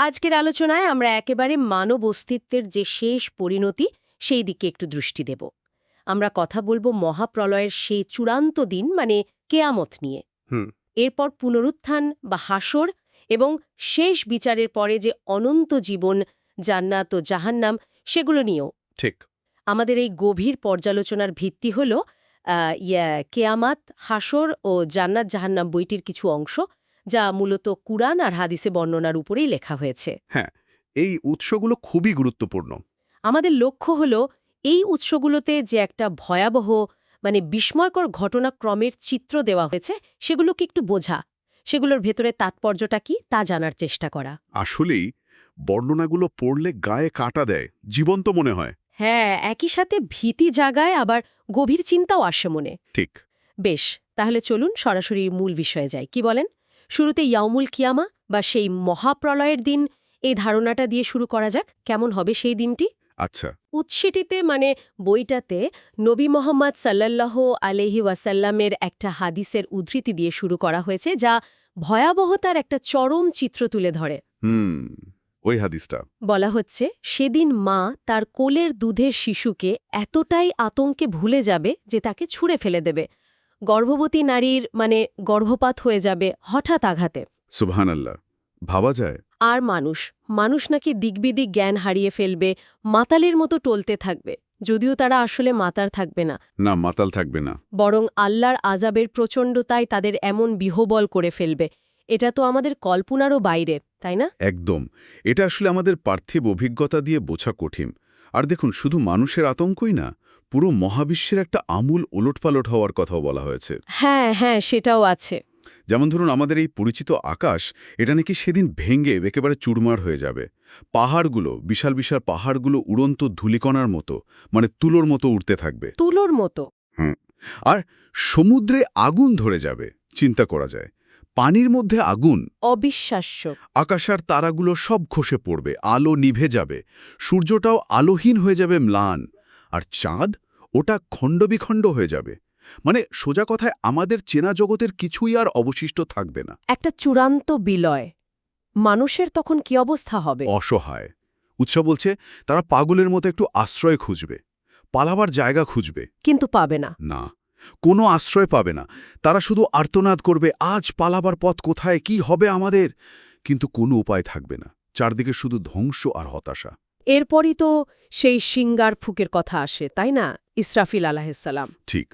আজকের আলোচনায় আমরা একেবারে মানব অস্তিত্বের যে শেষ পরিণতি সেই দিকে একটু দৃষ্টি দেব। আমরা কথা বলবো মহাপ্রলয়ের সেই চূড়ান্ত দিন মানে কেয়ামত নিয়ে। হুম। এরপর পুনরুত্থান বা হাসর এবং শেষ বিচারের পরে যে অনন্ত জীবন, জান্নাত ও জাহান্নাম, সেগুলো নিয়েও। ঠিক। আমাদের এই গভীর পর্যালোচনার ভিত্তি হল কেয়ামাত, হাসর ও জান্নাত জাহান্নাম বইটির কিছু অংশ, যা মূলত কুরআন আর হাদিসে বর্ণনার উপরেই লেখা হয়েছে। হ্যাঁ, এই উৎসগুলো খুবই গুরুত্বপূর্ণ। আমাদের লক্ষ্য হল এই উৎসগুলোতে যে একটা ভয়াবহ মানে বিস্ময়কর ঘটনাক্রমের চিত্র দেওয়া হয়েছে সেগুলোকে একটু বোঝা, সেগুলোর ভেতরে তাৎপর্যটা কি তা জানার চেষ্টা করা। আসলেই বর্ণনাগুলো পড়লে গায়ে কাঁটা দেয়, জীবন্ত মনে হয়। হ্যাঁ, একই সাথে ভীতি জাগায়, আবার গভীর চিন্তাও আসে মনে। ঠিক। বেশ, তাহলে চলুন সরাসরি মূল বিষয়ে যাই, কি বলেন? শুরুতে ইয়াউমুল কিয়ামা বা সেই মহাপ্রলয়ের দিন, এই ধারণাটা দিয়ে শুরু করা যাক। কেমন হবে সেই দিনটি? আচ্ছা। উৎসটিতে মানে বইটাতে নবী মোহাম্মদ সাল্লাল্লাহু আলাইহি ওয়াসাল্লামের একটা হাদিসের উদ্ধৃতি দিয়ে শুরু করা হয়েছে, যা ভয়াবহতার একটা চরম চিত্র তুলে ধরে। ওই হাদিসটা। বলা হচ্ছে, সেদিন মা তার কোলের দুধের শিশুকে এতটাই আতঙ্কে ভুলে যাবে যে তাকে ছুঁড়ে ফেলে দেবে। গর্ভবতী নারীর মানে গর্ভপাত হয়ে যাবে হঠাৎ আঘাতে। সুবহানাল্লাহ, ভাবা যায়। আর মানুষ নাকি দিকবিদিক জ্ঞান হারিয়ে ফেলবে, মাতালের মতো টলতে থাকবে, যদিও তারা আসলে মাতার থাকবে না, না, মাতাল থাকবে না। বরং আল্লাহর আযাবের প্রচণ্ডতায় তাদের এমন বিহ্বল করে ফেলবে। এটা তো আমাদের কল্পনারও বাইরে, তাই না? একদম। এটা আসলে আমাদের পার্থিব অভিজ্ঞতা দিয়ে বোঝা কঠিন। আর দেখুন, শুধু মানুষের আতঙ্কই না, পুরো মহাবিশ্বের একটা আমূল ওলটপালট হওয়ার কথাও বলা হয়েছে। হ্যাঁ হ্যাঁ, সেটাও আছে। যেমন ধরুন, আমাদের এই পরিচিত আকাশ, এটা নাকি সেদিন ভেঙে একেবারে চুরমার হয়ে যাবে। পাহাড়গুলো, বিশাল বিশাল পাহাড়গুলো উড়ন্ত ধূলিকণার মতো, মানে তুলোর মতো উড়তে থাকবে। তুলোর মতো? আর সমুদ্রে আগুন ধরে যাবে, চিন্তা করা যায়। পানির মধ্যে আগুন। অবিশ্বাস্য। আকাশের তারাগুলো সব খসে পড়বে, আলো নিভে যাবে, সূর্যটাও আলোহীন হয়ে যাবে, ম্লান। আর চাঁদ, ওটা খণ্ডবিখণ্ড হয়ে যাবে। মানে সোজা কথায় আমাদের চেনা জগতের কিছুই আর অবশিষ্ট থাকবে না। একটা চূড়ান্ত বিলয়। মানুষের তখন কি অবস্থা হবে? অসহায়। উৎস বলছে, তারা পাগলের মতো একটু আশ্রয় খুঁজবে, পালাবার জায়গা খুঁজবে। কিন্তু পাবে না। না, কোনো আশ্রয় পাবে না। তারা শুধু আর্তনাদ করবে, আজ পালাবার পথ কোথায়, কি হবে আমাদের? কিন্তু কোনো উপায় থাকবে না, চারদিকে শুধু ধ্বংস আর হতাশা। এরপরই তো সেই সিঙ্গার ফুকের কথা আসে, তাই না? ইসরাফিল আলাইহিসসালাম। ঠিক।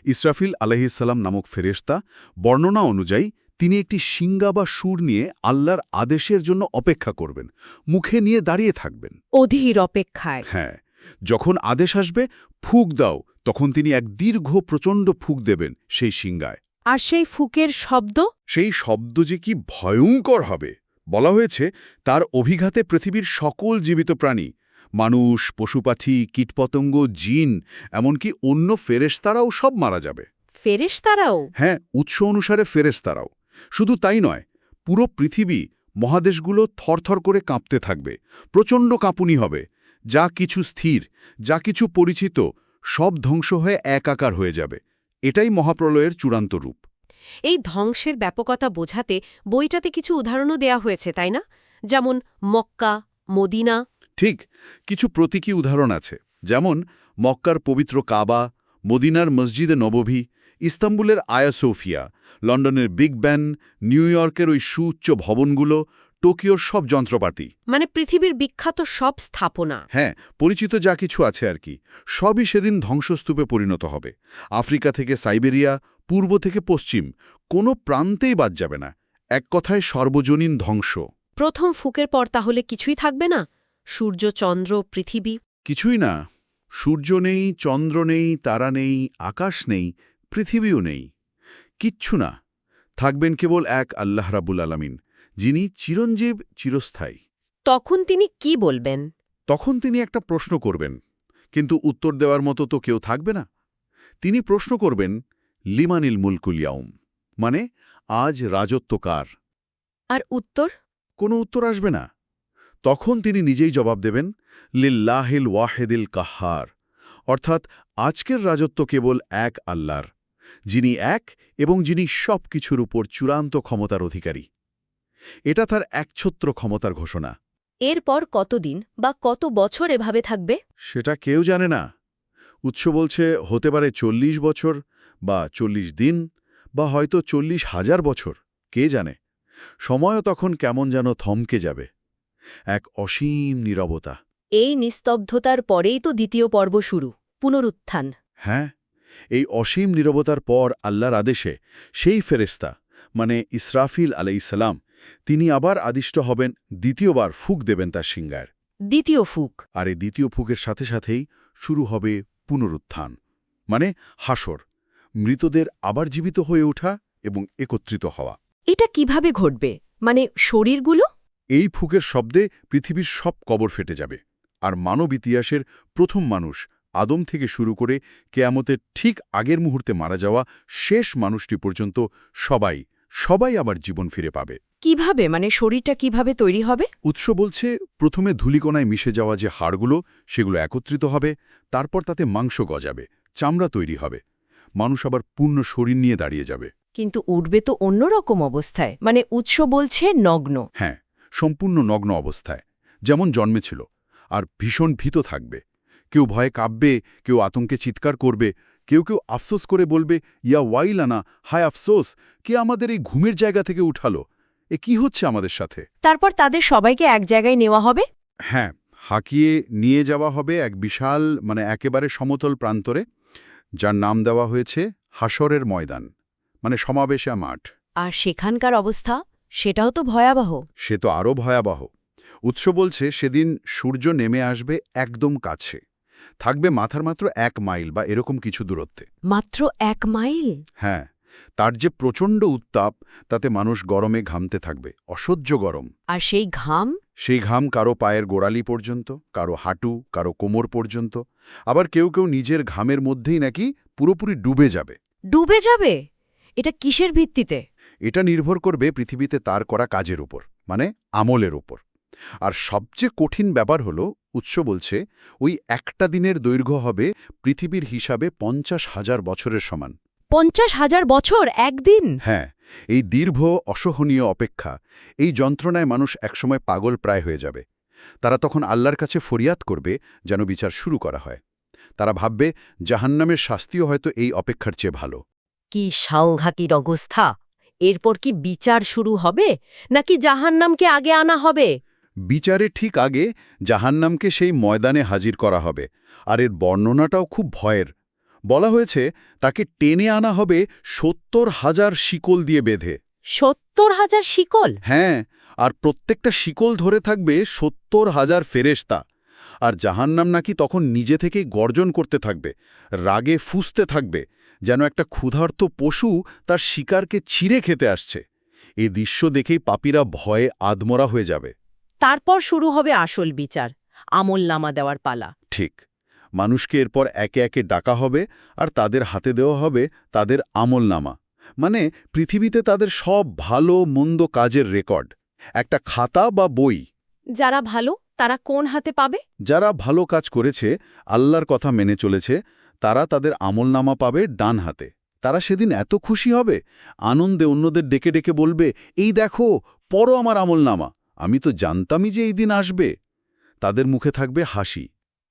ইসরাফিল আলাইহিসসালাম নামক ফেরেশতা, বর্ণনা অনুযায়ী তিনি একটি শিঙ্গা বা সুর নিয়ে আল্লাহর আদেশের জন্য অপেক্ষা করবেন, মুখে নিয়ে দাঁড়িয়ে থাকবেন অধীর অপেক্ষায়। হ্যাঁ, যখন আদেশ আসবে, ফুঁক দাও, তখন তিনি এক দীর্ঘ প্রচণ্ড ফুঁক দেবেন সেই শিঙ্গায়। আর সেই ফুকের শব্দ? সেই শব্দ যে কি ভয়ঙ্কর হবে! বলা হয়েছে, তার অভিঘাতে পৃথিবীর সকল জীবিত প্রাণী, মানুষ, পশুপাখি, কীটপতঙ্গ, জিন, এমনকি অন্য ফেরেশতারাও সব মারা যাবে। ফেরেশতারাও? হ্যাঁ, উৎস অনুসারে ফেরেশতারাও। শুধু তাই নয়, পুরো পৃথিবী, মহাদেশগুলো থরথর করে কাঁপতে থাকবে, প্রচণ্ড কাঁপুনি হবে। যা কিছু স্থির, যা কিছু পরিচিত, সব ধ্বংস হয়ে একাকার হয়ে যাবে। এটাই মহাপ্রলয়ের চূড়ান্ত রূপ। এই ধ্বংসের ব্যাপকতা বোঝাতে বইটাতে কিছু উদাহরণও দেয়া হয়েছে, তাই না? যেমন মক্কা, মদিনা। ঠিক, কিছু প্রতীকী উদাহরণ আছে। যেমন মক্কার পবিত্র কাবা, মদিনার মসজিদে নববী, ইস্তাম্বুলের আয়া সোফিয়া, লন্ডনের বিগ ব্যান, নিউ ইয়র্কের ওই সুউচ্চ ভবনগুলো, টোকিওর সব যন্ত্রপাতি। মানে পৃথিবীর বিখ্যাত সব স্থাপনা। হ্যাঁ, পরিচিত যা কিছু আছে আর কি, সবই সেদিন ধ্বংসস্তূপে পরিণত হবে। আফ্রিকা থেকে সাইবেরিয়া, পূর্ব থেকে পশ্চিম, কোনো প্রান্তেই বাদ যাবে না। এক কথায় সর্বজনীন ধ্বংস। প্রথম ফুকের পর তাহলে কিছুই থাকবে না? সূর্য, চন্দ্র, পৃথিবী? কিছুই না। সূর্য নেই, চন্দ্র নেই, তারা নেই, আকাশ নেই, পৃথিবীও নেই। কিচ্ছু না। থাকবেন কেবল এক আল্লাহ রাব্বুল আলামিন, যিনি চিরঞ্জীব, চিরস্থায়ী। তখন তিনি কি বলবেন? তখন তিনি একটা প্রশ্ন করবেন, কিন্তু উত্তর দেওয়ার মতো তো কেউ থাকবে না। তিনি প্রশ্ন করবেন, লিমানিল মুলকুল ইয়াউম, মানে আজ রাজত্ব কার? আর উত্তর? কোনো উত্তর আসবে না। তখন তিনি নিজেই জবাব দেবেন, লিল্লাহিল ওয়াহেদিল কাহ্হার, অর্থাৎ আজকের রাজত্ব কেবল এক আল্লাহর, যিনি এক এবং যিনি সব কিছুর উপর চূড়ান্ত ক্ষমতার অধিকারী। এটা তার একছত্র ক্ষমতার ঘোষণা। এরপর কতদিন বা কত বছর এভাবে থাকবে? সেটা কেউ জানে না। উৎস বলছে হতে পারে ৪০ বছর বা ৪০ দিন বা হয়তো ৪০,০০০ বছর, কে জানে। সময়ও তখন কেমন যেন থমকে যাবে, এক অসীম নীরবতা। এই নিস্তব্ধতার পরেই তো দ্বিতীয় পর্ব শুরু, পুনরুত্থান। হ্যাঁ, এই অসীম নীরবতার পর আল্লাহর আদেশে সেই ফেরেশতা মানে ইসরাফিল আলাইহিসসালাম তিনি আবার আদিষ্ট হবেন, দ্বিতীয়বার ফুঁক দেবেন তার সিংহায়। দ্বিতীয় ফুক। আর এই দ্বিতীয় ফুঁকের সাথে সাথেই শুরু হবে পুনরুত্থান, মানে হাসর, মৃতদের আবার জীবিত হয়ে ওঠা এবং একত্রিত হওয়া। এটা কিভাবে ঘটবে, মানে শরীরগুলো? এই ফুঁকের শব্দে পৃথিবীর সব কবর ফেটে যাবে, আর মানব ইতিহাসের প্রথম মানুষ আদম থেকে শুরু করে কেয়ামতের ঠিক আগের মুহূর্তে মারা যাওয়া শেষ মানুষটি পর্যন্ত সবাই আবার জীবন ফিরে পাবে। কিভাবে, মানে শরীরটা কিভাবে তৈরি হবে? উৎস বলছে প্রথমে ধূলিকণায় মিশে যাওয়া যে হাড়গুলো সেগুলো একত্রিত হবে, তারপর তাতে মাংস গজাবে, চামড়া তৈরি হবে, মানুষ আবার পূর্ণ শরীর নিয়ে দাঁড়িয়ে যাবে। কিন্তু উঠবে তো অন্যরকম অবস্থায়, মানে উৎস বলছে নগ্ন। হ্যাঁ, সম্পূর্ণ নগ্ন অবস্থায়, যেমন জন্মেছিল, আর ভীষণ ভীত থাকবে। কেউ ভয়ে কাঁপবে, কেউ আতঙ্কে চিৎকার করবে, কেউ আফসোস করে বলবে, ইয়া ওয়াইলানা, হায় আফসোস, কে আমাদের এই ঘুমের জায়গা থেকে উঠালো, এ কি হচ্ছে আমাদের সাথে। তারপর তাদের সবাইকে এক জায়গায় নেওয়া হবে। হ্যাঁ, হাঁকিয়ে নিয়ে যাওয়া হবে এক বিশাল, মানে একেবারে সমতল প্রান্তরে, যার নাম দেওয়া হয়েছে হাসরের ময়দান, মানে সমাবেশা মাঠ। আর সেখানকার অবস্থা, সেটাও তো ভয়াবহ। সে তো আরও ভয়াবহ। উৎস বলছে সেদিন সূর্য নেমে আসবে একদম কাছে, থাকবে মাথার মাত্র ১ মাইল বা এরকম কিছু দূরত্বে। মাত্র ১ মাইল? হ্যাঁ, তার যে প্রচণ্ড উত্তাপ, তাতে মানুষ গরমে ঘামতে থাকবে, অসহ্য গরম। আর সেই ঘাম? সেই ঘাম কারো পায়ের গোড়ালি পর্যন্ত, কারো হাঁটু, কারো কোমর পর্যন্ত, আবার কেউ নিজের ঘামের মধ্যেই নাকি পুরোপুরি ডুবে যাবে। ডুবে যাবে? এটা কিসের ভিত্তিতে? এটা নির্ভর করবে পৃথিবীতে তার করা কাজের উপর, মানে আমলের উপর। আর সবচেয়ে কঠিন ব্যাপার হলো, উৎস বলছে ওই একটা দিনের দৈর্ঘ্য হবে পৃথিবীর হিসাবে ৫০,০০০ বছরের সমান। ৫০,০০০ বছর একদিন? হ্যাঁ, এই দীর্ঘ অসহনীয় অপেক্ষা, এই যন্ত্রণায় মানুষ একসময় পাগল প্রায় হয়ে যাবে। তারা তখন আল্লাহর কাছে ফরিয়াদ করবে যেন বিচার শুরু করা হয়। তারা ভাববে জাহান্নামের শাস্তিও হয়তো এই অপেক্ষার চেয়ে ভালো। কি সাংঘাতিক অবস্থা! এরপর কি বিচার শুরু হবে, নাকি জাহান্নামকে আগে আনা হবে? বিচারে ঠিক আগে জাহান্নামকে সেই ময়দানে হাজির করা হবে, আর এর বর্ণনাটাও খুব ভয়ের। বলা হয়েছে তাকে টেনে আনা হবে ৭০,০০০ শিকল দিয়ে বেঁধে। ৭০,০০০ শিকল? হ্যাঁ, আর প্রত্যেকটা শিকল ধরে থাকবে ৭০,০০০ ফেরেশতা। আর জাহান্নাম নাকি তখন নিজে থেকেই গর্জন করতে থাকবে, রাগে ফুঁসতে থাকবে, যেন একটা ক্ষুধার্ত পশু তার শিকারকে ছিঁড়ে খেতে আসছে। এই দৃশ্য দেখেই পাপীরা ভয়ে আধমরা হয়ে যাবে। তারপর শুরু হবে আসল বিচার, আমলনামা দেওয়ার পালা। ঠিক, মানুষকে এরপর একে একে ডাকা হবে আর তাদের হাতে দেওয়া হবে তাদের আমলনামা, মানে পৃথিবীতে তাদের সব ভালো মন্দ কাজের রেকর্ড, একটা খাতা বা বই। যারা ভালো তারা কোন হাতে পাবে? যারা ভালো কাজ করেছে, আল্লাহর কথা মেনে চলেছে, তারা তাদের আমলনামা পাবে ডান হাতে। তারা সেদিন এত খুশি হবে, আনন্দে অন্যদের ডেকে ডেকে বলবে, এই দেখো, পড়ো আমার আমলনামা, আমি তো জানতামই যে এই দিন আসবে। তাদের মুখে থাকবে হাসি।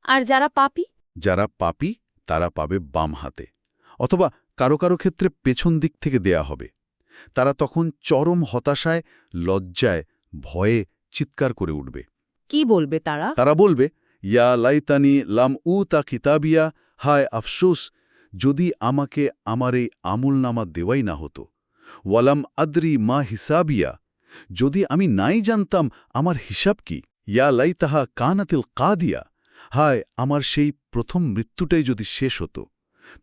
আর যারা পাপী? যারা পাপী তারা পাবে বাম হাতে, অথবা কারো কারো ক্ষেত্রে পেছন দিক থেকে দেয়া হবে। তারা তখন চরম হতাশায়, লজ্জায়, ভয়ে চিৎকার করে উঠবে। কি বলবে তারা? তারা বলবে, ইয়া লাইতানি লাম তা কিতাবিয়া, হায় আফসোস, যদি আমাকে আমার এই আমলনামা দেওয়াই না হতো। ওয়ালাম আদ্রি মা হিসাবিয়া, যদি আমি নাই জানতাম আমার হিসাব কি। ইয়া লাইতাহা কানাতিল কাদিয়া, হায় আমার সেই প্রথম মৃত্যুটাই যদি শেষ হতো।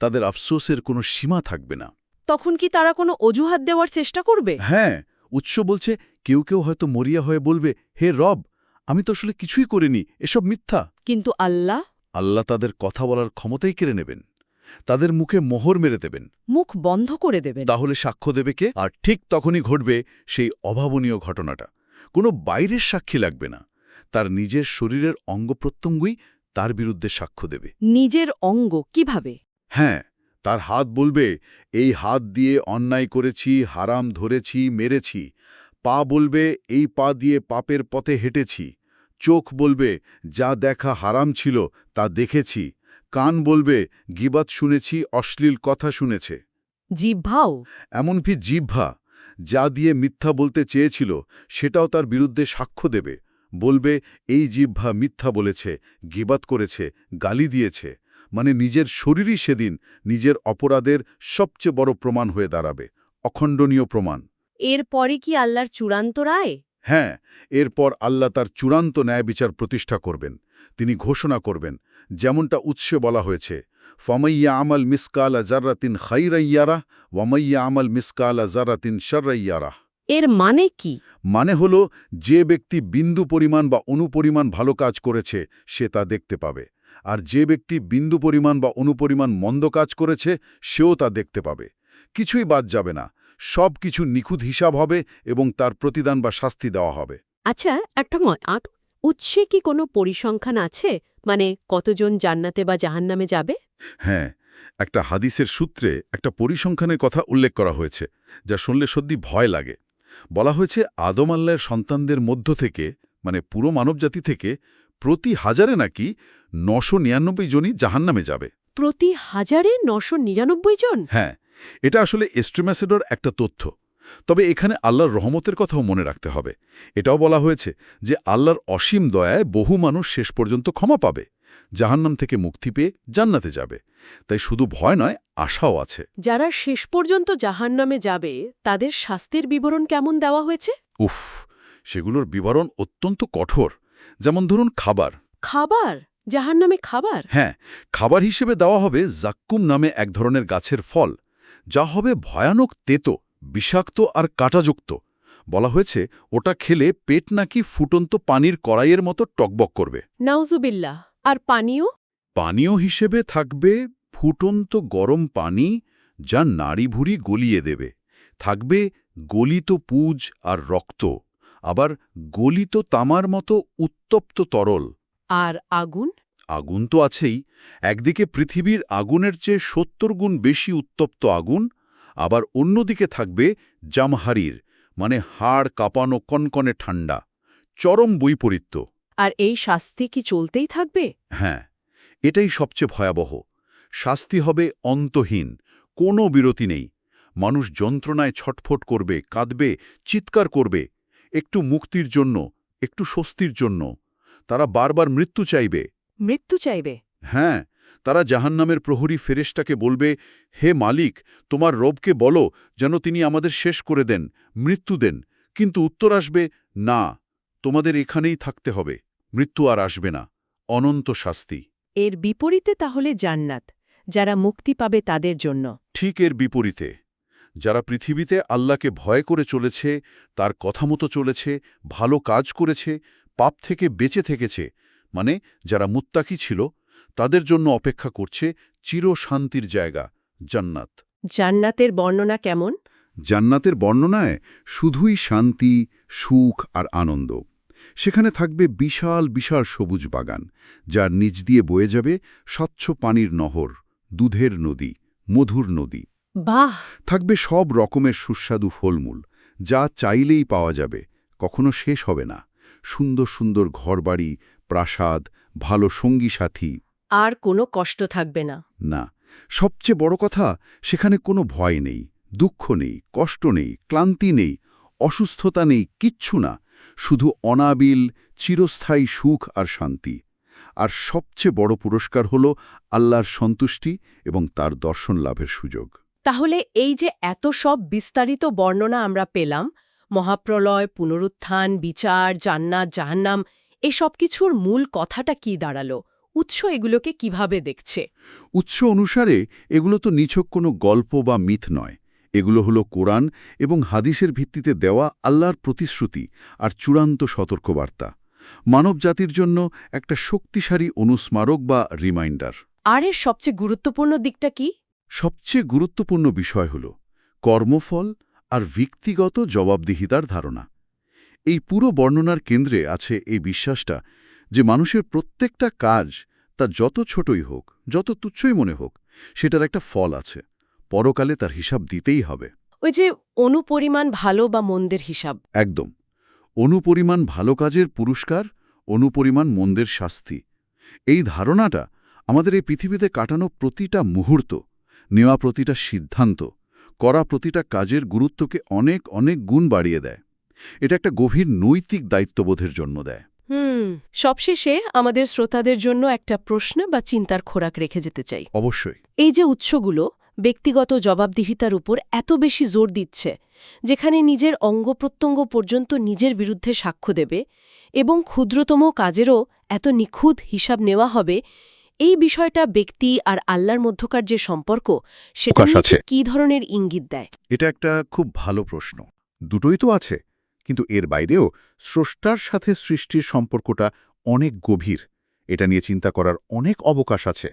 তাদের আফসোসের কোনো সীমা থাকবে না। তখন কি তারা কোনো অজুহাত দেওয়ার চেষ্টা করবে? হ্যাঁ, উৎস বলছে কেউ হয়তো মরিয়া হয়ে বলবে, হে রব, আমি তো আসলে কিছুই করিনি, এসব মিথ্যা। কিন্তু আল্লাহ? আল্লাহ তাদের কথা বলার ক্ষমতাই কেড়ে নেবেন, তাদের মুখে মোহর মেরে দেবেন, মুখ বন্ধ করে দেবেন। তাহলে সাক্ষ্য দেবে কে? আর ঠিক তখনই ঘটবে সেই অভাবনীয় ঘটনাটা। কোনো বাইরের সাক্ষী লাগবে না, তার নিজের শরীরের অঙ্গপ্রত্যঙ্গই তার বিরুদ্ধে সাক্ষ্য দেবে। নিজের অঙ্গ কিভাবে? হ্যাঁ, তার হাত বলবে, এই হাত দিয়ে অন্যায় করেছি, হারাম ধরেছি, মেরেছি, পা বলবে এই পা দিয়ে পাপের পথে হেঁটেছি, চোখ বলবে যা দেখা হারাম ছিল তা দেখেছি, কান বলবে গীবাত শুনেছি, অশ্লীল কথা শুনেছে। জিহ্বাও। এমনকি জিহ্বা যা দিয়ে মিথ্যা বলতে চেয়েছিল সেটাও তার বিরুদ্ধে সাক্ষ্য দেবে, বলবে এই জিহ্বা মিথ্যা বলেছে, গীবাত করেছে, গালি দিয়েছে। মানে নিজের শরীরই সেদিন নিজের অপরাধের সবচেয়ে বড় প্রমাণ হয়ে দাঁড়াবে, অখণ্ডনীয় প্রমাণ। এরপরে কি আল্লাহর চূড়ান্ত রায়? হ্যাঁ, এরপর আল্লাহ তার চূড়ান্ত ন্যায় বিচার প্রতিষ্ঠা করবেন। তিনি ঘোষণা করবেন, যেমনটা উৎসে বলা হয়েছে, ফমাইয়া আমাল মিসকালা জাররাতিন খাইরাইয়ারাহ ওয়ামাইয়া আমাল মিসকালা জাররাতিন শাররাইয়ারাহ। এর মানে কি? মানে হল, যে ব্যক্তি বিন্দু পরিমাণ বা অনুপরিমাণ ভালো কাজ করেছে সে তা দেখতে পাবে, আর যে ব্যক্তি বিন্দু পরিমাণ বা অনুপরিমাণ মন্দ কাজ করেছে সেও তা দেখতে পাবে। কিছুই বাদ যাবে না, সব কিছু নিখুঁত হিসাব হবে এবং তার প্রতিদান বা শাস্তি দেওয়া হবে। আচ্ছা, একটা উৎসে কি কোনো পরিসংখ্যান আছে? মানে কতজন জান্নাতে বা জাহান্নামে যাবে? হ্যাঁ, একটা হাদিসের সূত্রে একটা পরিসংখ্যানের কথা উল্লেখ করা হয়েছে, যা শুনলে সত্যি ভয় লাগে। বলা হয়েছে আদম আল্লাহর সন্তানদের মধ্য থেকে, মানে পুরো মানবজাতি থেকে, প্রতি হাজারে নাকি ৯৯৯ জনই জাহান্নামে যাবে। প্রতি হাজারে ৯৯৯ জন? হ্যাঁ, এটা আসলে এস্টিমেটেডর একটা তথ্য। তবে এখানে আল্লাহর রহমতের কথাও মনে রাখতে হবে। এটাও বলা হয়েছে যে আল্লাহর অসীম দয়ায় বহু মানুষ শেষ পর্যন্ত ক্ষমা পাবে, জাহান্নাম থেকে মুক্তি পেয়ে জান্নাতে যাবে। তাই শুধু ভয় নয়, আশাও আছে। যারা শেষ পর্যন্ত জাহান্নামে যাবে তাদের শাস্তির বিবরণ কেমন দেওয়া হয়েছে? উফ, সেগুলোর বিবরণ অত্যন্ত কঠোর। যেমন ধরুন খাবার। খাবার? জাহান্নামে খাবার? হ্যাঁ, খাবার হিসেবে দেওয়া হবে জাক্কুম নামে এক ধরনের গাছের ফল, যা হবে ভয়ানক তেতো, বিষাক্ত আর কাঁটাযুক্ত। বলা হয়েছে ওটা খেলে পেট নাকি ফুটন্ত পানির কড়াইয়ের মতো টকবক করবে। নাউজুবিল্লাহ। আর পানীয়? পানীয় হিসেবে থাকবে ফুটন্ত গরম পানি, যা নাড়িভুড়ি গলিয়ে দেবে। থাকবে গলিত পুজ আর রক্ত, আবার গলিত তামার মতো উত্তপ্ত তরল। আর আগুন? আগুন তো আছেই। একদিকে পৃথিবীর আগুনের চেয়ে ৭০ গুণ বেশি উত্তপ্ত আগুন, আবার অন্যদিকে থাকবে জামহারির, মানে হাড় কাঁপানো কনকনে ঠান্ডা। চরম বৈপরীত্য। আর এই শাস্তি কি চলতেই থাকবে? হ্যাঁ, এটাই সবচেয়ে ভয়াবহ। শাস্তি হবে অন্তহীন, কোনো বিরতি নেই। মানুষ যন্ত্রণায় ছটফট করবে, কাঁদবে, চিৎকার করবে, একটু মুক্তির জন্য, একটু স্বস্তির জন্য। তারা বারবার মৃত্যু চাইবে। মৃত্যু চাইবে? হ্যাঁ, তারা জাহান্নামের প্রহরী ফেরেশতাকে বলবে, হে মালিক, তোমার রবকে বলো যেন তিনি আমাদের শেষ করে দেন, মৃত্যু দেন। কিন্তু উত্তর আসবে, না, তোমাদের এখানেই থাকতে হবে, মৃত্যু আর আসবে না, অনন্ত শাস্তি। এর বিপরীতে তাহলে জান্নাত, যারা মুক্তি পাবে তাদের জন্য। ঠিক এর বিপরীতে, যারা পৃথিবীতে আল্লাহকে ভয় করে চলেছে, তার কথা মতো চলেছে, ভালো কাজ করেছে, পাপ থেকে বেঁচে থেকেছে, মানে যারা মুত্তাকি ছিল, তাদের জন্য অপেক্ষা করছে চিরশান্তির জায়গা, জান্নাত। জান্নাতের বর্ণনা কেমন? জান্নাতের বর্ণনায় শুধুই শান্তি, সুখ আর আনন্দ। সেখানে থাকবে বিশাল বিশাল সবুজ বাগান, যার নিচ দিয়ে বয়ে যাবে স্বচ্ছ পানির নহর, দুধের নদী, মধুর নদী। বাহ! থাকবে সব রকমের সুস্বাদু ফলমূল, যা চাইলেই পাওয়া যাবে, কখনো শেষ হবে না। সুন্দর সুন্দর ঘরবাড়ি, প্রাসাদ, ভালো সঙ্গী সাথী। আর কোনো কষ্ট থাকবে না। না, সবচেয়ে বড় কথা, সেখানে কোনো ভয় নেই, দুঃখ নেই, কষ্ট নেই, ক্লান্তি নেই, অসুস্থতা নেই, কিচ্ছু না। শুধু অনাবিল চিরস্থায়ী সুখ আর শান্তি। আর সবচেয়ে বড় পুরস্কার হল আল্লাহর সন্তুষ্টি এবং তার দর্শন লাভের সুযোগ। তাহলে এই যে এত সব বিস্তারিত বর্ণনা আমরা পেলাম, মহাপ্রলয়, পুনরুত্থান, বিচার, জান্নাত, জাহান্নাম, এসব কিছুর মূল কথাটা কি দাঁড়ালো? উৎস এগুলোকে কিভাবে দেখছে? উৎস অনুসারে এগুলো তো নিছক কোনো গল্প বা মিথ নয়। এগুলো হলো কোরআন এবং হাদিসের ভিত্তিতে দেওয়া আল্লাহর প্রতিশ্রুতি আর চূড়ান্ত সতর্কবার্তা। মানবজাতির জন্য একটা শক্তিশালী অনুস্মারক বা রিমাইন্ডার। আর এর সবচেয়ে গুরুত্বপূর্ণ দিকটা কি? সবচেয়ে গুরুত্বপূর্ণ বিষয় হল কর্মফল আর ব্যক্তিগত জবাবদিহিতার ধারণা। এই পুরো বর্ণনার কেন্দ্রে আছে এই বিশ্বাসটা যে মানুষের প্রত্যেকটা কাজ, তা যত ছোটই হোক, যত তুচ্ছই মনে হোক, সেটার একটা ফল আছে। পরকালে তার হিসাব দিতেই হবে। ওই যে অনুপরিমাণ ভালো বা মন্দের হিসাব। একদম। অনুপরিমাণ ভালো কাজের পুরস্কার, অনুপরিমাণ মন্দের শাস্তি। এই ধারণাটা আমাদের এই পৃথিবীতে কাটানো প্রতিটা মুহূর্ত, নেওয়া প্রতিটা সিদ্ধান্ত, করা প্রতিটা কাজের গুরুত্বকে অনেক অনেক গুণ বাড়িয়ে দেয়। এটা একটা গভীর নৈতিক দায়িত্ববোধের জন্ম দেয়। সবশেষে আমাদের শ্রোতাদের জন্য একটা প্রশ্ন বা চিন্তার খোরাক রেখে যেতে চাই। অবশ্যই। এই যে উৎসগুলো ব্যক্তিগত জবাবদিহিতার উপর এত বেশি জোর দিচ্ছে, যেখানে নিজের অঙ্গপ্রত্যঙ্গ পর্যন্ত নিজের বিরুদ্ধে সাক্ষ্য দেবে এবং ক্ষুদ্রতম কাজেরও এত নিখুঁত হিসাব নেওয়া হবে, এই বিষয়টা ব্যক্তি আর আল্লাহর মধ্যকার যে সম্পর্ক, সেটা প্রকাশ আছে। কী ধরনের ইঙ্গিত দেয়? এটা একটা খুব ভালো প্রশ্ন। দুটোই তো আছে, কিন্তু এর বাইরেও স্রষ্টার সাথে সৃষ্টির সম্পর্কটা অনেক গভীর। এটা নিয়ে চিন্তা করার অনেক অবকাশ আছে।